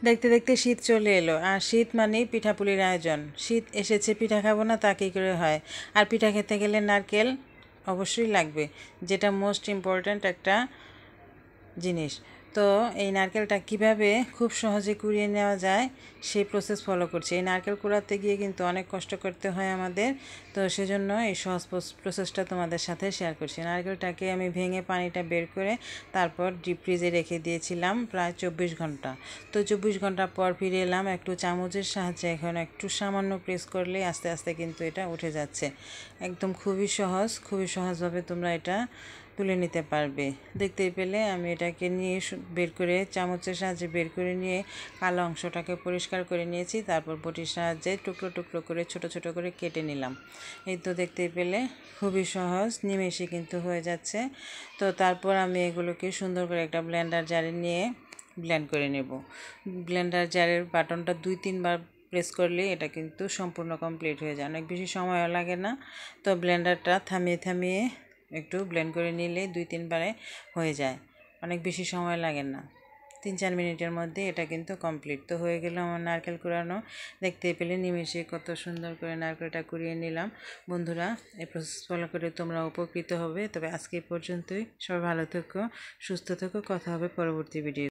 দেখতে দেখতে শীত চলে এলো, আর শীত মানেই পিঠাপুলির আয়োজন। শীত এসেছে, পিঠা খাবো না তা কী করে হয়? আর পিঠা খেতে গেলে নারকেল অবশ্যই লাগবে, যেটা মোস্ট ইম্পর্ট্যান্ট একটা জিনিস। তো এই নারকেলটা কিভাবে খুব সহজে কুড়িয়ে নেওয়া যায় সেই প্রসেস ফলো করছি। এই নারকেল কুড়াতে গিয়ে কিন্তু অনেক কষ্ট করতে হয় আমাদের, তো সেজন্য এই সহজ প্রসেসটা তোমাদের সাথে শেয়ার করছি। নারকেলটাকে আমি ভেঙে পানিটা বের করে তারপর ডিপ ফ্রিজে রেখে দিয়েছিলাম প্রায় 24 ঘন্টা। তো 24 ঘন্টা পর ফিরে এলাম, একটু চামচের সাহায্যে এখন একটু সামান্য প্রেস করলেই আস্তে আস্তে কিন্তু এটা উঠে যাচ্ছে। একদম খুবই সহজভাবে তোমরা এটা তুলে নিতে পারবে। দেখতেই পেলে আমি এটাকে নিয়ে বের করে চামচের সাহায্যে বের করে নিয়ে কালো অংশটাকে পরিষ্কার করে নিয়েছি। তারপর বটির সাহায্যে টুকরো টুকরো করে ছোট ছোট করে কেটে নিলাম। এই তো দেখতেই পেলে খুবই সহজ, নিমেষে কিন্তু হয়ে যাচ্ছে। তো তারপর আমি এগুলোকে সুন্দর করে একটা ব্লেন্ডার জারে নিয়ে ব্লেন্ড করে নেব। ব্লেন্ডার জারের বাটনটা 2-3 বার প্রেস করলে এটা কিন্তু সম্পূর্ণ কমপ্লিট হয়ে যায়, অনেক বেশি সময়ও লাগে না। তো ব্লেন্ডারটা থামিয়ে থামিয়ে একটু ব্লেন্ড করে নিলে 2-3 বারে হয়ে যায়, অনেক বেশি সময় লাগে না। 3-4 মিনিটের মধ্যে এটা কিন্তু কমপ্লিট। তো হয়ে গেল আমার নারকেল কুড়ানো। দেখতেই পেলে নিমেষে কত সুন্দর করে নারকেলটা কুড়িয়ে নিলাম। বন্ধুরা, এই প্রসেস ফলো করে তোমরা উপকৃত হবে। তবে আজকে পর্যন্তই, সবাই ভালো থেকো, সুস্থ থেকো, কথা হবে পরবর্তী ভিডিও।